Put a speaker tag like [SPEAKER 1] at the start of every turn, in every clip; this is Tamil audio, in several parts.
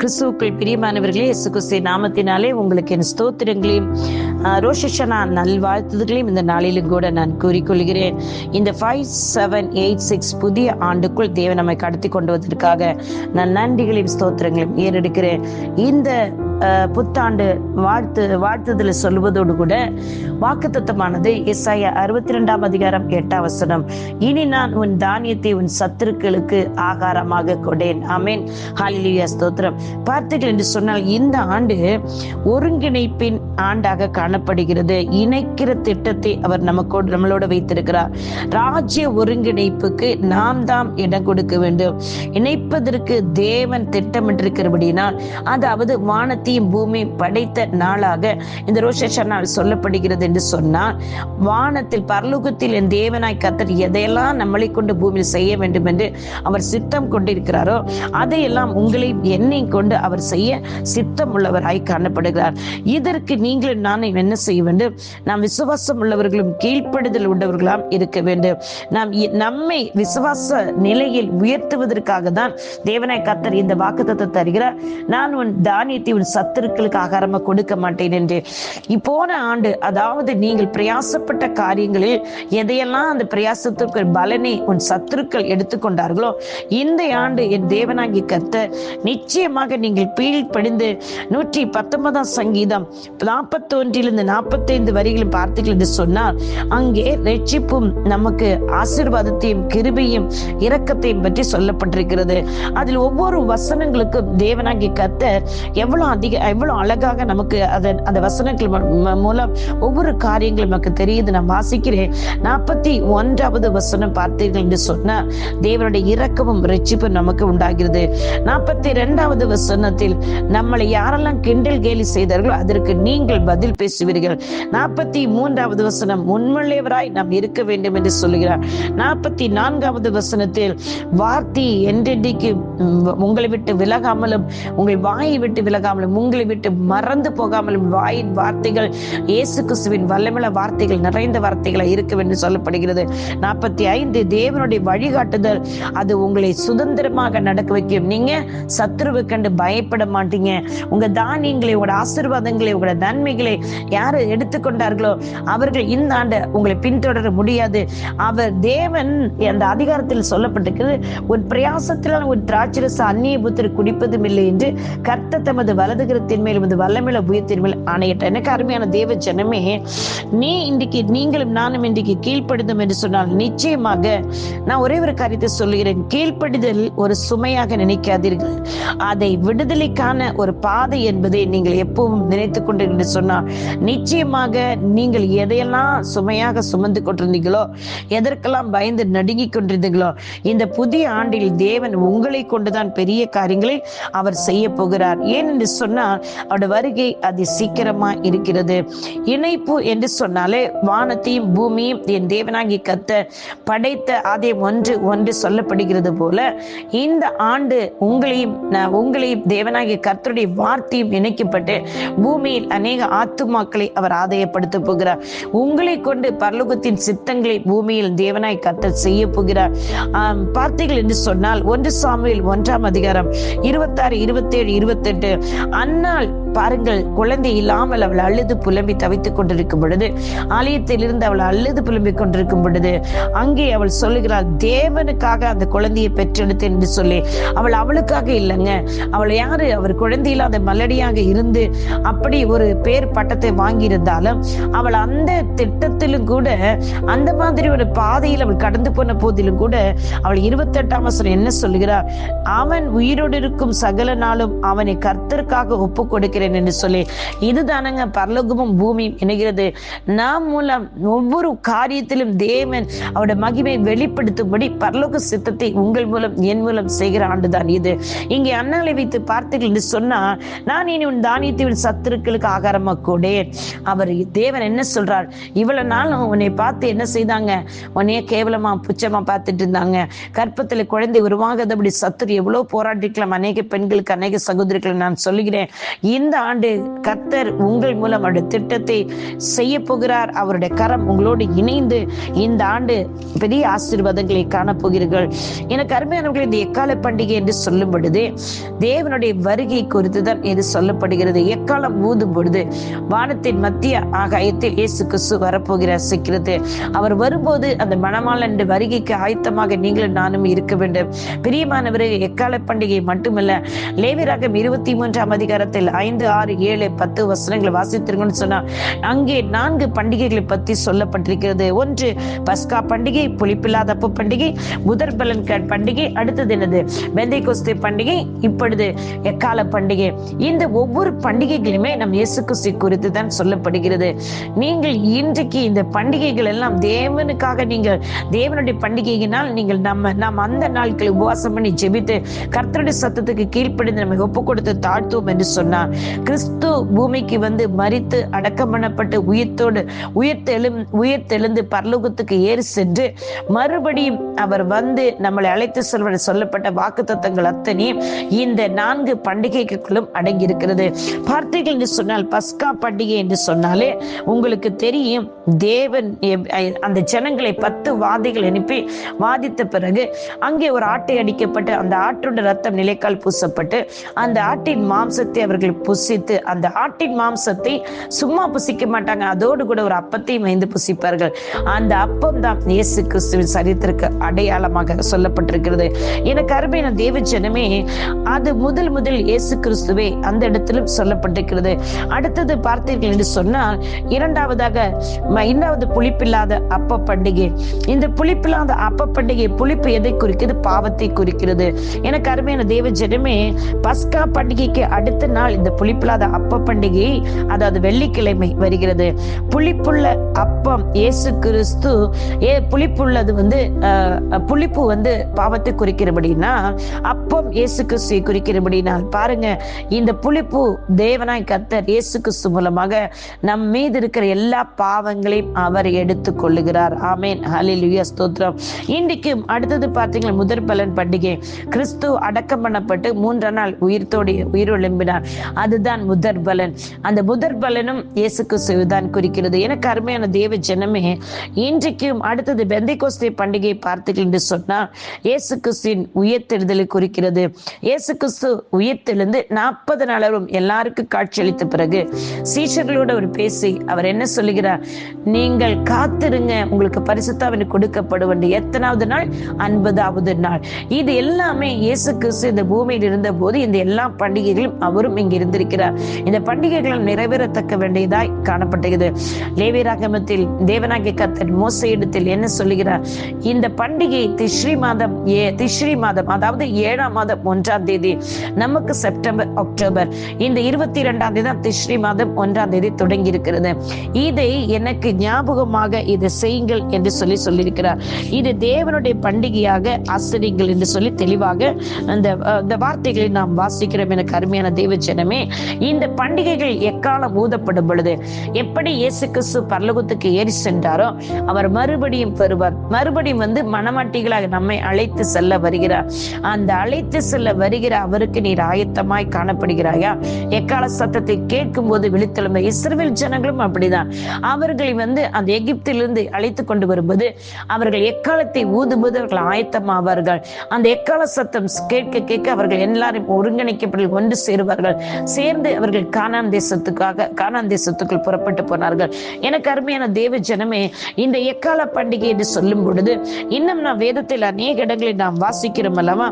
[SPEAKER 1] கிறிஸ்துவுக்குள் பிரியமானவர்களே, இயேசு கிறிஸ்துவின் நாமத்தினாலே உங்களுக்கு என் ஸ்தோத்திரங்களையும் ரோஷ் ஹஷானா நல்வாழ்த்துதல்களையும் இந்த நாளிலும் கூட நான் கூறிக்கொள்கிறேன். இந்த 5786 புதிய ஆண்டுக்குள் தேவன் நம்மை கடத்தி கொண்டு வந்ததற்காக நான் நன்றிகளையும் ஸ்தோத்திரங்களையும் ஏறெடுக்கிறேன். இந்த புத்தாண்டு வாழ்த்துதலை சொல்வதோடு கூட வாக்குத்தத்தமானது எசாயா 62 அதிகாரம் 8 இனி நான் உன் தானியத்தை உன் சத்துருக்களுக்கு ஆகாரமாக கொடேன். ஆமென், ஹல்லேலூயா, ஸ்தோத்திரம். பார்த்தீர்கள் என்று சொன்னால் இந்த ஆண்டு ஒருங்கிணைப்பின் ஆண்டாக காணப்படுகிறது. இணைக்கிற திட்டத்தை அவர் நம்மளோட வைத்திருக்கிறார். ராஜ்ய ஒருங்கிணைப்புக்கு நாம் தான் இடம் கொடுக்க வேண்டும். இணைப்பதற்கு தேவன் திட்டமிட்டிருக்கிறபடினால், அதாவது வானத்தையும் பூமியும் படைத்த நாளாக இந்த ரோஷ் ஹஷானா சொல்லப்படுகிறது என்று சொன்னால், வானத்தில் பரலோகத்தில் என் தேவனாய் கர்த்தர் எதையெல்லாம் நம்மளை கொண்டு பூமியில் செய்ய வேண்டும் என்று அவர் சித்தம் கொண்டிருக்கிறாரோ அதையெல்லாம் உங்களை என்னை கொண்டு அவர் செய்ய சித்தம் உள்ளவராய் காணப்படுகிறார். இதற்கு நீங்களும் நானும் என்ன செய்ய வேண்டும்? நாம் விசுவாசம் உள்ளவர்களும் கீழ்ப்படுதல் உள்ளவர்களாம் இருக்க வேண்டும். நாம் நம்மை விசுவாச நிலையில் உயர்த்துவதற்காக தான் தேவனாய் கர்த்தர் இந்த வாக்குத்தத்தத்தை தருகிறார். நான் உன் தானியத்தை உன் சத்துருக்களுக்கு ஆகாரமாக கொடுக்க மாட்டேன் என்று. போன ஆண்டு, அதாவது நீங்கள் பிரயாசப்பட்ட காரியங்களில் எதையெல்லாம் அந்த பிரயாசத்திற்கு பலனை உன் சத்துருக்கள் எடுத்துக்கொண்டார்களோ, இந்த ஆண்டு என் தேவனாகி கர்த்தர் நிச்சயமாக நீங்கள் கீழ்ப்படிந்து 119 சங்கீதம் 41 45 வரிகளும் பார்த்தீர்கள் என்று சொன்னால், அங்கே ரட்சிப்பும் நமக்கு ஆசீர்வாதத்தையும் கிருபையும் இரக்கத்தையும் பற்றி சொல்லப்பட்டிருக்கிறது. அதில் ஒவ்வொரு வசனங்களுக்கும் தேவனாகி கர்த்தர் எவ்வளவு அழகாக நமக்கு அந்த வசனங்கள் மூலம் ஒவ்வொரு காரியங்களும் நமக்கு தெரியுது. நான் வாசிக்கிறேன். 41வது வசனம் பார்த்தீர்கள் என்று சொன்னால், தேவனுடைய இரக்கமும் ரட்சிப்பும் நமக்கு உண்டாகிறது. 42வது வசனத்தில், நம்மளை யாரெல்லாம் கிண்டல் கேலி செய்தார்களோ அதற்கு நீங்கள் பதில் பேசுவீர்கள். 43வது வசனம், உண்மையுள்ளவராய் நாம் இருக்க வேண்டும் என்று சொல்லுகிறார். 44வது வசனத்தில், வார்த்தை என்றென்றைக்கு உங்களை விட்டு விலகாமலும் உங்கள் வாயை விட்டு விலகாமலும் உங்களை விட்டு மறந்து போகாமலும் வாயின் வார்த்தைகள் இயேசு கிறிஸ்துவின் வல்லமையுள்ள வார்த்தைகள் நிறைந்த வார்த்தைகளை இருக்க வேண்டும் சொல்லப்படுகிறது. 45, தேவனுடைய வழிகாட்டுதல் அது உங்களை சுதந்திரமாக நடக்க வைக்கும். நீங்க சத்துருவை கண்டு பயப்பட மாட்டீங்க. உங்க தானியங்களை, உங்களோட ஆசீர்வாதங்களை, உங்களோட நன்மைகளை யாரு எடுத்துக்கொண்டார்களோ அவர்கள் இந்த ஆண்டு உங்களை பின்தொடர முடியாது. அவர் தேவன் அந்த அதிகாரத்தில் சொல்லப்பட்டிருக்கிறது, ஒரு பிரயாசத்திலான ஒரு திராட்சரச அந்நிய புத்திர குடிப்பதும் இல்லை என்று கர்த்தர் தமது வலதுகரத்தின் மேல் வல்லமையுள்ள புயத்தின் மேல் ஆணையிட்டார். எனக்கு அருமையான தேவ ஜனமே, நீங்களும் நானும் இன்றைக்கு கீழ்ப்படுதும் என்று சொன்னால், நிச்சயமாக நான் ஒரே ஒரு காரியத்தை சொல்லுகிறேன். கீழ்ப்படிதல் ஒரு சுமையாக நினைக்காதீர்கள். அதை விடுதலைக்கான ஒரு பாதை என்பதை நீங்கள் எப்பவும் நினைத்துக் கொண்டு சொன்னால், நிச்சயமாக நீங்கள் எதையெல்லாம் சுமையாக சுமந்து கொண்டிருந்தீங்களோ, எதற்கெல்லாம் பயந்து நடுங்கிக் கொண்டிருந்தீங்களோ, இந்த புதிய ஆண்டில் தேவன் உங்களை கொண்டுதான் பெரிய காரியங்களை அவர் செய்ய போகிறார். ஏன் என்று சொன்னால், அவருடைய வருகை அது சீக்கிரமா இருக்கிறது. இணைப்பு என்று சொன்னாலே வானத்தையும் பூமியும் என் தேவனாகி கர்த்தர் படைத்த அதே ஒன்று சொல்லப்படுகிறது போல, இந்த ஆண்டு உங்களையும் தேவனாகிய கர்த்தருடைய வார்த்தையும் இணைக்கப்பட்டு பூமியில் அநேக ஆத்துமாக்களை அவர் ஆதாயப்படுத்த போகிறார். உங்களை கொண்டு பரலோகத்தின் சித்தங்களை பூமியில் தேவனாய் கர்த்தர் செய்ய போகிறார். பார்த்தீர்கள் என்று சொன்னால், 1 சாமுவேல் 1 அதிகாரம் 26 27 28, அன்னாள் பாருங்கள், குழந்தை இல்லாமல் அவள் அழுது புலம்பி தவித்துக் கொண்டிருக்கும் பொழுது, ஆலயத்தில் இருந்து அவள் அழுது புலம்பிக் கொண்டிருக்கும் பொழுது, அங்கே அவள் சொல்லுகிறாள், தேவனுக்காக அந்த குழந்தையை பெற்றெடுத்தேன் என்று சொல்லி. அவளுக்காக இல்லைங்க. அவள் யாரு? அவர் குழந்தை இல்லாத மலடியாக இருந்து அப்படி ஒரு பேர் பட்டத்தை வாங்கியிருந்தாலும், அவள் அந்த திட்டத்திலும் கூட, அந்த மாதிரி ஒரு பாதையில் அவள் கடந்து போன போதிலும் கூட, அவள் 28ஆம் வசனம் என்ன சொல்லுகிறார்? அவன் உயிரோடு இருக்கும் சகல நாளும் அவனை கர்த்தருக்காக ஒப்பு கொடுக்க என்று சொல்லி. இதுதானங்க பரலோகமும் பூமியும் இணைகிறது. நாம் மூலம் ஒவ்வொரு காரியத்திலும் தேவன் அவருடைய மகிமை வெளிப்படுத்தும்படி பரலோக சித்தத்தை உங்கள் மூலம் என் மூலம் செய்கிற ஆண்டுதான் இது. இங்கே அண்ணாலை வைத்து பார்த்தீர்கள் என்று சொன்னா, நான் இனி உன் தானியத்தை உன் சத்துருக்களுக்கு ஆகாரமாக கொடேன். அவர் தேவன் என்ன சொல்றார்? இவ்வளவு நாளும் உன்னை பார்த்து என்ன செய்தாங்க? உன்னைய கேவலமா புச்சமா பார்த்துட்டு இருந்தாங்க. கற்பத்தில் குழந்தை உருவாகாதபடி சத்துரு எவ்வளவு போராட்டிக்கலாம். அநேக பெண்களுக்கு, அநேக சகோதரிகள் நான் சொல்லுகிறேன். சொல்லியிருக்கிறேன். இந்த ஆண்டு கர்த்தர் உங்கள் மூலம் அவருடைய திட்டத்தை செய்ய போகிறார். அவருடைய கரம் உங்களோடு இணைந்து இந்த ஆண்டு பெரிய ஆசீர்வாதங்களை காணப்போகிறீர்கள். எனக்கு அருமையானவர்கள், இந்த எக்கால பண்டிகை என்று சொல்லும் பொழுது தேவனுடைய வருகை குறித்து தான் இது சொல்லப்படுகிறது. எக்காலம் ஊதும் பொழுது வானத்தின் மத்திய ஆகாயத்தில் இயேசு கிறிஸ்து வரப்போகிறார் சிக்கிறது. அவர் வரும்போது அந்த மணமாளன் வருகைக்கு ஆயத்தமாக நீங்களும் நானும் இருக்க வேண்டும். பிரியமானவர்கள், எக்கால பண்டிகை மட்டுமல்ல, லேவியராகமம் 23ஆம் அதிகாரத்தில் 5, 6, 7, 10 வசனங்களை வாசித்திருக்கணும்னு சொன்னா அங்கே 4 பண்டிகைகளை பற்றி சொல்லப்பட்டிருக்கிறது. ஒன்று பஸ்கா பண்டிகை, புளிப்பில்லாத அப்ப பண்டிகை, முதற் பலன் பண்டிகை, அடுத்தது என்னது பெந்தைக்கோஸ்தே பண்டிகை, இப்பொழுது எக்கால பண்டிகை. இந்த ஒவ்வொரு பண்டிகைகளுமே நம் இயேசு கிறிஸ்து குறித்து தான் சொல்லப்படுகிறது. நீங்கள் இன்றைக்கு இந்த பண்டிகைகள் எல்லாம் தேவனுக்காக, நீங்கள் தேவனுடைய பண்டிகையினால் நீங்கள் நாம் அந்த நாட்களை உபவாசம் பண்ணி ஜெபித்து கர்த்தருடைய சத்தத்துக்கு கீழ்ப்படிந்து நம்ம ஒப்பு கொடுத்து தாழ்த்துவோம் என்று சொன்னார். கிறிஸ்து பூமிக்கு வந்து மரித்து அடக்கம் பண்ணப்பட்டு உயிர்த்தெழுந்து பரலோகத்துக்கு ஏறி சென்று மறுபடியும் அவர் வந்து நம்மளை அழைத்து செல்வ சொல்லப்பட்ட வாக்குத்தத்தங்கள் அத்தனையும் இந்த 4 பண்டிகைகளும் அடங்கி இருக்கிறது. பார்த்தீர்கள் என்று சொன்னால் பஸ்கா பண்டிகை என்று சொன்னாலே உங்களுக்கு தெரியும், தேவன் அந்த ஜனங்களை 10 வாதைகள் அனுப்பி வாதித்த பிறகு அங்கே ஒரு ஆட்டை அடிக்கப்பட்டு அந்த ஆட்டோட ரத்தம் நிலைக்கால் பூசப்பட்டு அந்த ஆட்டின் மாம்சத்தை அவர்கள் புசித்து, அந்த ஆட்டின் மாம்சத்தை சும்மா புசிக்க மாட்டாங்க, அதோடு கூட ஒரு அப்பத்தையும் வைந்து புசிப்பார்கள். அந்த அப்பம் தான் இயேசு கிறிஸ்துவின் சரீரத்திற்கு அடையாளமாக சொல்லப்பட்டிருக்கிறது. எனக்கு அருமையான தேவ ஜனமே, அது முதல் இயேசு கிறிஸ்துவே அந்த இடத்திலும் சொல்லப்பட்டிருக்கிறது. அடுத்தது பார்த்தீர்கள் என்று சொன்னால் இரண்டாவது புளிப்பில்லாத அப்ப பண்டிகை. இந்த புளிப்பில்லாத அப்ப பண்டிகை, புளிப்பு எதை குறிக்கிறது? பாவத்தை குறிக்கிறது. எனக்கு அருமையான தேவ ஜனமே, பஸ்கா பண்டிகைக்கு அடுத்த நாள் இந்த புளிப்பில்லாத அப்ப பண்டிகை, அதாவது வெள்ளிக்கிழமை வருகிறது. புளிப்புள்ள அப்பம் இயேசு கிறிஸ்து, புளிப்புள்ளது வந்து புளிப்பு வந்து பாவத்தை குறிக்கிறபடினா, அப்பம் இயேசு கிறிஸ்துவை குறிக்கிறபடினால் பாருங்க, இந்த புளிப்பு தேவனாய் கர்த்தர் இயேசு கிறிஸ்து மூலமாக நம் மீது இருக்கிற எல்லா பாவங்களையும் அவர் எடுத்துக் கொள்ளுகிறார். ஆமென், ஹல்லேலூயா, ஸ்தோத்திரம். இன்றைக்கு அடுத்தது பார்த்தீங்கன்னா முதற் பலன் பண்டிகை. கிறிஸ்து அடக்கம் பண்ணப்பட்டு 3ஆம் நாள் உயிரெழும்பினார். அதுதான் முதற் பலன். அந்த முதற் பலனும் இயேசு கிறிஸ்துவை தான் குறிக்கிறது. எனக்கு அருமையான தேவ ஜனமே, இன்றைக்கும் அடுத்தது பெந்தைக்கோஸ்தே பண்டிகை பார்த்தீர்கள் என்று சொன்னால் இயேசு கிறிஸ்துவின் உயிர்த்தெழுதலை குறிக்கிறது. இயேசு கிறிஸ்து உயிர்த்தெழுந்து 40 நாளும் எல்லாருக்கும் காட்சியளித்த பிறகு சீஷர்களோடு அவர் பேசி அவர் என்ன சொல்லுகிறார்? நீங்கள் காத்திருங்க, உங்களுக்கு பரிசுத்தாவின் கொடுக்கப்படும். எத்தனாவது நாள்? 50வது நாள். இது எல்லாமே இயேசு கிறிஸ்து இந்த பூமியில் இருந்த போது இந்த எல்லா பண்டிகைகளும் அவரும் இங்கு இருந்திருக்கிறார். இந்த பண்டிகைகள் நிறைவேறத்தக்க வேண்டியதாய் காணப்பட்டது. லேவியராகமத்தில் தேவனாகிய கர்த்தர் மோசேயிடத்தில் என்ன சொல்லுகிறார்? இந்த பண்டிகை திஸ்ரி மாதம் அதாவது 7ஆம் மாதம் 1ஆம் தேதி, நமக்கு செப்டம்பர் அக்டோபர், இந்த 22ஆம் தேதி தான் திஸ்ரி மாதம் 1ஆம் தேதி தொடங்கி இருக்கிறது. இதை எனக்கு ஞாபகமாக இதை செய்யுங்கள் என்று சொல்லியிருக்கிறார். இது தேவனுடைய பண்டிகையாக ஆசிரியங்கள் என்று சொல்லி தெளிவாக அந்த வார்த்தைகளை நாம் வாசிக்கிறோம். எனக்கு அருமையான தேவ ஜனமே, இந்த பண்டிகைகள் எக்காலம் ஊதப்படும் பொழுது எப்படி இயேசு கிறிஸ்து பரலோகத்துக்கு ஏறி சென்றாரோ அவர் மறுபடியும் வருவார். மறுபடியும் வந்து மனமாட்டிகளாக நம்மை அழைத்து செல்ல வருகிறார். அந்த அழைத்து செல்ல வருகிற அவருக்கு நீர் ஆயத்தமாய் காணப்படுகிறாயா? எக்கால சத்தத்தை கேட்கும் போது விழித்தெழும்ப. இஸ்ரவேல் ஜனங்களும் அப்படிதான். அவர்களை வந்து அந்த எகிப்திலிருந்து அழைத்து கொண்டு வரும்போது அவர்கள் எக்காலத்தை ஊதும்போது அவர்கள் ஆயத்தமாவார்கள். அந்த எக்கால சத்தம் கேட்க அவர்கள் எல்லாரும் ஒருங்கிணைக்கப்பட்டு ஒன்று சேருவார்கள். சேர்ந்து அவர்கள் கானான் தேசத்துக்குள் புறப்பட்டு போனார்கள். எனக்கு அருமையான தேவ ஜனமே, இந்த எக்கால பண்டிகை என்று சொல்லும் பொழுது இன்னும் நாம் வேதத்தில் அநேக இடங்களில் நாம் வாசிக்கிறோம் அல்லவா?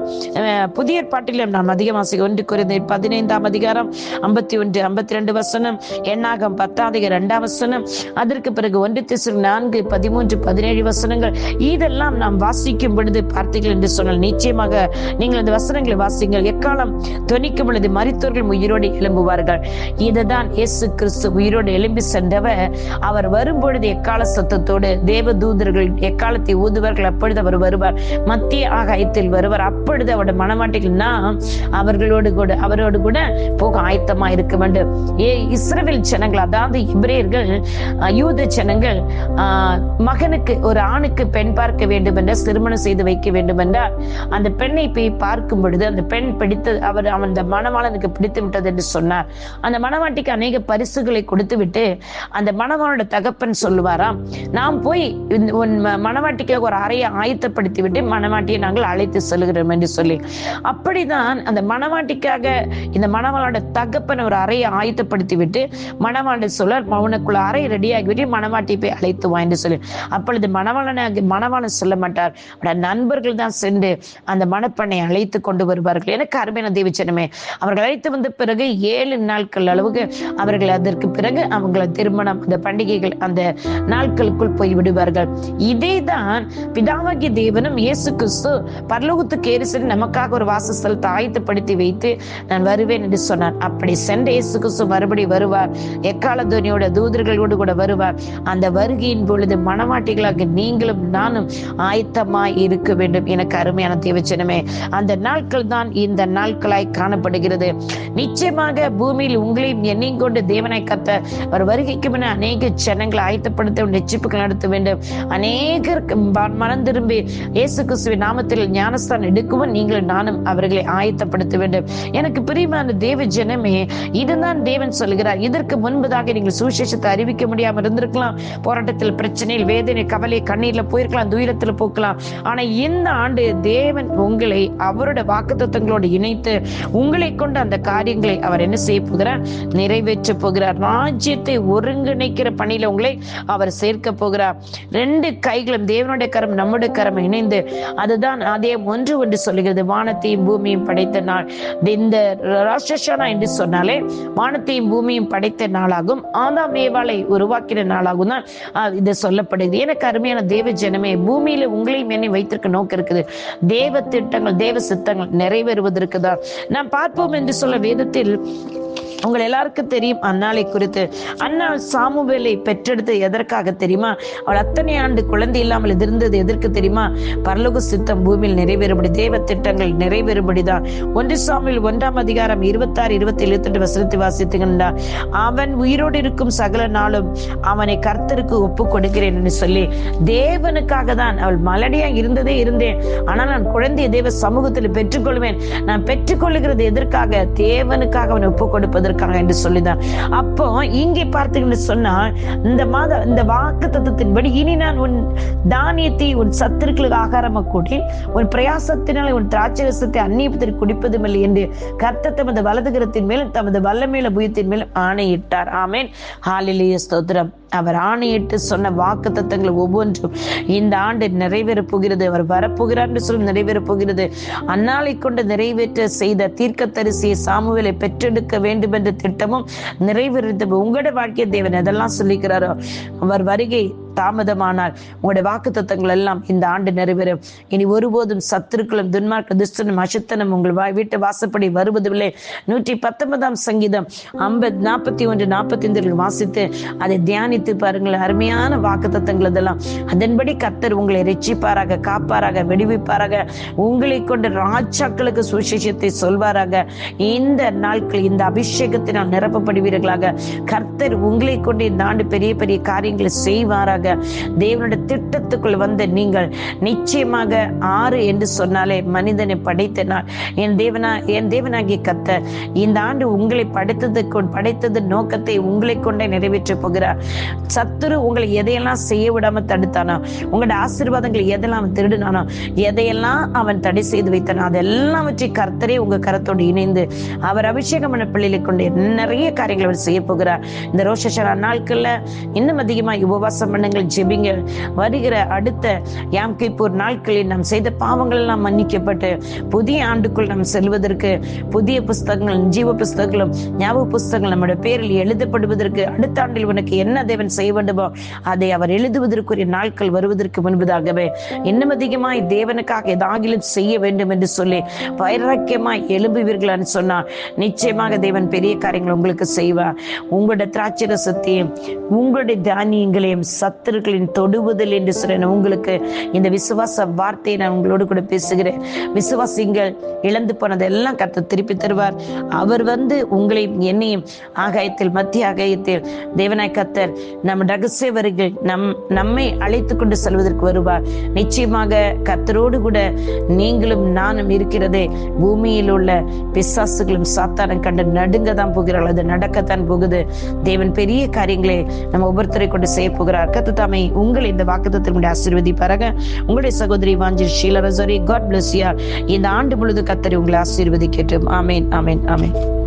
[SPEAKER 1] புதிய ஏற்பாட்டிலும் நாம் அதிகம் வாசிக்கிறோம். 1 கொரிந்தியர் 15ஆம் அதிகாரம் 51, 52 வசனம், எண்ணாகம் 10ஆம் அதிகாரம் 2ஆம் வசனம், அதற்கு பிறகு 1 தெசலோனிக்கேயர் 4, 13, 17 வசனங்கள். இதெல்லாம் நாம் வாசிக்கும் பொழுது பார்த்தீர்கள் என்று சொன்னால் நிச்சயமாக நீங்கள் இந்த வசனங்களை வாசிங்கள். எக்காலம் தொனிக்கும் பொழுது மரித்தோர்கள் உயிரோடு எழும்புவார்கள். இதுதான் இயேசு கிறிஸ்து உயிரோடு எழும்பி சென்றவர். அவர் வரும்பொழுது எக்கால சத்தத்தோடு தேவ தூதர்கள் எக்காலத்தை ஊதுவார்கள். அப்பொழுது அவர் வருவார், மத்திய ஆகாயத்தில் வருவார். அப்பொழுது அவருடைய மனமாட்டிகள் நாம் அவரோடு கூட போக ஆயத்தமா இருக்க வேண்டும். இஸ்ரவேல் ஜனங்கள், அதாவது இப்ரேயர்கள், யூத ஜனங்கள் மகனுக்கு, ஒரு ஆணுக்கு பெண் பார்க்க வேண்டும் என்ற, திருமணம் செய்து வைக்க வேண்டும் என்றால் அந்த பெண்ணை போய் பார்க்கும் பொழுது அந்த பெண் பிடித்து அந்த மணவாளனுக்கு பிடித்து விட்டது என்று சொன்னார். அந்த மணவாட்டிக்கு அநேக பரிசுகளை கொடுத்து விட்டு அந்த மணவாளோட தகப்பன் சொல்லுவாராம், நாம் போய் மணவாட்டிக்கு ஒரு அறையை ஆயத்தப்படுத்தி விட்டு மணவாட்டியை நாங்கள் அழைத்து செல்கிறோம் என்று சொல்லி. அப்படிதான் அந்த மணவாட்டிக்காக இந்த மணவாளோட தகப்பன் ஒரு அறையை ஆயத்தப்படுத்தி விட்டு மணவாளன் சொல்ல அவனுக்குள்ள அறை ரெடியாகிவிட்டு மணவாட்டி போய் அழைத்து வா என்று சொல்லி. அப்பொழுது மணவாளன் சொல்ல மாட்டார், நண்பர்கள் தான் சென்று அந்த மணப்பெண்ணை அழைத்து கொண்டு வருவார்கள். எனக்கு அருமையான தேவச்சனமே, அவர்கள் அழைத்து வந்த பிறகு 7 நாட்கள் அளவுக்கு அவர்கள் அதற்கு பிறகு அவங்கள திருமணம் அந்த பண்டிகைகள் அந்த நாட்களுக்குள் போய் விடுவார்கள். இதேதான் பிதாவாகிய தேவனும் இயேசு கிறிஸ்து பரலோகத்துக்கு ஏறி சென்று நமக்காக ஒரு வாசஸ்தலத்தை ஆயத்தப்படுத்தி வைத்து நான் வருவேன் என்று சொன்னார். அப்படி சென்ற இயேசு கிறிஸ்து மறுபடி வருவார், எக்கால துணியோட தூதர்களோடு கூட வருவார். அந்த வருகையின் பொழுது மணவாட்டிகளாக நீங்களும் நானும் ஆயத்தமாய் இருக்க வேண்டும். எனக்கு அருமையான தேவச்சனமே, அந்த நாட்கள் தான் இந்த நாட்களாய் காணப்படுகிறது. நிச்சயமாக பூமியில் உங்களையும் எண்ணிக் கொண்டு தேவனை கத்த ஒரு வருகைக்கு முன்ன அநேக ஜனங்களை ஆயத்தப்படுத்த ரட்சிப்புகள் நடத்த வேண்டும். அநேகர் மனம் திரும்பி இயேசு கிறிஸ்துவின் நாமத்தில் ஞானஸ்தானம் எடுக்கவும் நீங்களும் நானும் அவர்களை ஆயத்தப்படுத்த வேண்டும். எனக்கு பிரியமான தேவ ஜனமே, இதுதான் தேவன் சொல்கிறார். இதற்கு முன்பதாக நீங்கள் சுவிசேஷத்தை அறிவிக்க முடியாமல் இருந்திருக்கலாம், போராட்டத்தில், பிரச்சனையில், வேதனை, கவலை, கண்ணீர்ல போயிருக்கலாம், துயரத்துல போக்கலாம். ஆனா இந்த ஆண்டு தேவன் உங்களை அவரோட வாக்குத்தத்தங்களோடு இணைத்து உங்களை கொண்டு அந்த காரியங்களை அவர் என்ன செய்ய போகிறார்? நிறைவேற்ற போகிறார். ராஜ்யத்தை ஒருங்கிணைக்கிற பணியில உங்களை அவர் சேர்க்க போகிறார். 2 கைகளும் தேவனுடைய கரம் நம்முடைய கரம் இணைந்து, அதுதான் அதே 1 சொல்லுகிறது, வானத்தையும் பூமியும் படைத்த நாள். இந்த ரோஷ் ஹஷானா என்று சொன்னாலே வானத்தையும் பூமியும் படைத்த நாளாகும், ஆதாம் ஏவாளை உருவாக்கின நாளாகும் தான் இது சொல்லப்படுது. எனக்கு அருமையான தேவ ஜனமே, பூமியில உங்களையும் என்னை வைத்திருக்க நோக்கம் இருக்குது. தேவ திட்டங்கள், தேவ சித்தங்கள் நிறைவேறுவதற்கு தான் நாம் பார்ப்போம் என்று சொல்ல வேதத்தில் உங்கள் எல்லாருக்கும் தெரியும் அன்னாளை குறித்து. அன்னாள் சாமுவேலை பெற்றெடுத்து எதற்காக தெரியுமா? அவள் அத்தனை ஆண்டு குழந்தை இல்லாமல் இருந்தது எதற்கு தெரியுமா? பரலோக சித்தம் பூமியில் நிறைவேறுபடி, தேவ திட்டங்கள் நிறைவேறுபடிதான். 1 சாமுவேல் 1 அதிகாரம் 26, 27, 28 வசனத்தை வாசித்துகின்றார். அவன் உயிரோடு இருக்கும் சகல நாளும் அவனை கர்த்தருக்கு ஒப்பு கொடுக்கிறேன் என்று சொல்லி, தேவனுக்காக தான் அவள் மலடியா இருந்தேன், ஆனால் நான் குழந்தைய தேவ சமூகத்தில் பெற்றுக்கொள்வேன். நான் பெற்றுக்கொள்ளுகிறது எதற்காக? தேவனுக்காக அவனை ஒப்பு கொடுப்பது என்று சொல்லிதான். அப்போ இங்கே பார்த்தீங்கன்னு சொன்னா, இந்த வாக்கு தத்துவத்தின்படி, இனி நான் உன் தானியத்தை உன் சத்துருக்களுக்கு ஆகாரமா கூட்டி உன் பிரயாசத்தினால் உன் திராட்சரசத்தை அந்நியத்திற்கு குடிப்பதும் இல்லை என்று கர்த்தர் தமது வலதுகரத்தின் மேலும் தமது வல்லமையுள்ள புயத்தின் மேலும் ஆணையிட்டார். ஆமென், ஹல்லேலூயா, ஸ்தோத்திரம். அவர் ஆணையிட்டு சொன்ன வாக்கு தத்தங்கள் ஒவ்வொன்றும் இந்த ஆண்டு நிறைவேற போகிறது. அவர் வரப்போகிறார் என்று சொல்லி நிறைவேற போகிறது. அந்நாளை கொண்டு நிறைவேற்ற செய்த தீர்க்கதரிசியை சாமுவேலை பெற்றெடுக்க வேண்டும் என்ற திட்டமும் நிறைவேறது. உங்களோட வாழ்க்கை தேவன் எதெல்லாம் சொல்லிக்கிறாரோ, அவர் வருகை தாமதமானால் உங்களுடைய வாக்கு தத்தங்கள் எல்லாம் இந்த ஆண்டு நிறைவேறும். இனி ஒருபோதும் சத்துருக்களும் துன்மார்க்க துஷ்டனும் அசுத்தனும் உங்கள் வீட்டு வாசப்படி வருவதில்லை. 119 சங்கீதம் 41, 45 வாசித்து அதை தியானித்து பாருங்கள். அருமையான வாக்கு தத்தங்கள் இதெல்லாம். அதன்படி கர்த்தர் உங்களை ரட்சிப்பாராக, காப்பாராக, விடுவிப்பாராக, உங்களை கொண்டு ராஜாக்களுக்கு சுவிசேஷத்தை சொல்வாராக. இந்த நாட்கள் இந்த அபிஷேகத்தினால் நிரப்பப்படுவீர்களாக. கர்த்தர் உங்களை கொண்டு இந்த ஆண்டு பெரிய பெரிய காரியங்களை செய்வாராக. தேவனுடைய திட்டத்துக்குள் வந்த நீங்கள் நிச்சயமாக 6 என்று சொன்னாலே மனிதனை படைத்த நாள். என் தேவனாகிய கர்த்தர் இந்த ஆண்டு உங்களை படைத்தது நோக்கத்தை உங்களை கொண்டே நிறைவேற்ற போகிறார். சத்துரு உங்களை எதையெல்லாம் செய்ய விடாம தடுத்தானோ, உங்களுடைய ஆசீர்வாதங்களை எதெல்லாம் திருடினானோ, எதையெல்லாம் அவன் தடை செய்து வைத்தானோ, அதெல்லாம் வச்சு கர்த்தரே உங்க கரத்தோடு இணைந்து அவர் அபிஷேகம் பண்ண பிள்ளைகளை கொண்டு நிறைய காரியங்களை அவர் செய்ய போகிறார். இந்த ரோஷ் ஹஷானா நாட்கள்ல இன்னும் அதிகமாக உபவாசம் பண்ணுங்கள், ஜெபிங்க. வருகிற அடுத்த யாம் கிப்பூர் நாட்களில் நாம் செய்த பாவங்கள் எல்லாம் மன்னிக்கப்பட்டு புதிய ஆண்டுக்குள் நாம் செல்வதற்கு புதிய புஸ்தகங்கள், ஜீவ புஸ்தகங்களும் ஞாபக புஸ்தகங்கள் நம்முடைய பேரில் எழுதப்படுவதற்கு, அடுத்த ஆண்டில் உனக்கு என்ன தேவன் செய்ய வேண்டுமோ அதை அவர் எழுதுவதற்குரிய நாட்கள் வருவதற்கு முன்பதாகவே இன்னும் அதிகமாய் தேவனுக்காக ஏதாகிலும் செய்ய வேண்டும் என்று சொல்லி வைராக்கியமாய் எழும்புவீர்கள் என்று சொன்னார். நிச்சயமாக தேவன் பெரிய காரியங்கள் உங்களுக்கு செய்வார். உங்களுடைய திராட்சரசத்தையும் உங்களுடைய தானியங்களையும் சத்த கர்த்தர்களின் தொடுவதில் என்று சொல்ல உங்களுக்கு இந்த விசுவாச வார்த்தையை நான் உங்களோடு கூட பேசுகிறேன். விசுவாசிங்கள் இழந்து போனதெல்லாம் கர்த்தர் திருப்பி தருவார். அவர் உங்களையும் என்னையும் ஆகாயத்தில், மத்திய ஆகாயத்தில் தேவனாய் கர்த்தர் நம் ரகசிய வருகள் நம்மை அழைத்து கொண்டு செல்வதற்கு வருவார். நிச்சயமாக கர்த்தரோடு கூட நீங்களும் நானும் இருக்கிறதே பூமியில் உள்ள பிசாசுகளும் சாத்தானும் கண்டு நடுங்க தான் போகிறார்கள். அது நடக்கத்தான் போகுது. தேவன் பெரிய காரியங்களை நம்ம ஒவ்வொருத்தரை கொண்டு செய்ய போகிறார். கர்த்தர் தாமே உங்களை இந்த வாக்குத்தத்தத்தின் ஆசீர்வதிப்பாராக. உங்களுடைய சகோதரி வாஞ்சி Sheila Rajouri. God bless you. இந்த ஆண்டு முழுது கர்த்தர் உங்களை ஆசீர்வதிக்கட்டும். ஆமேன், ஆமேன், ஆமேன்.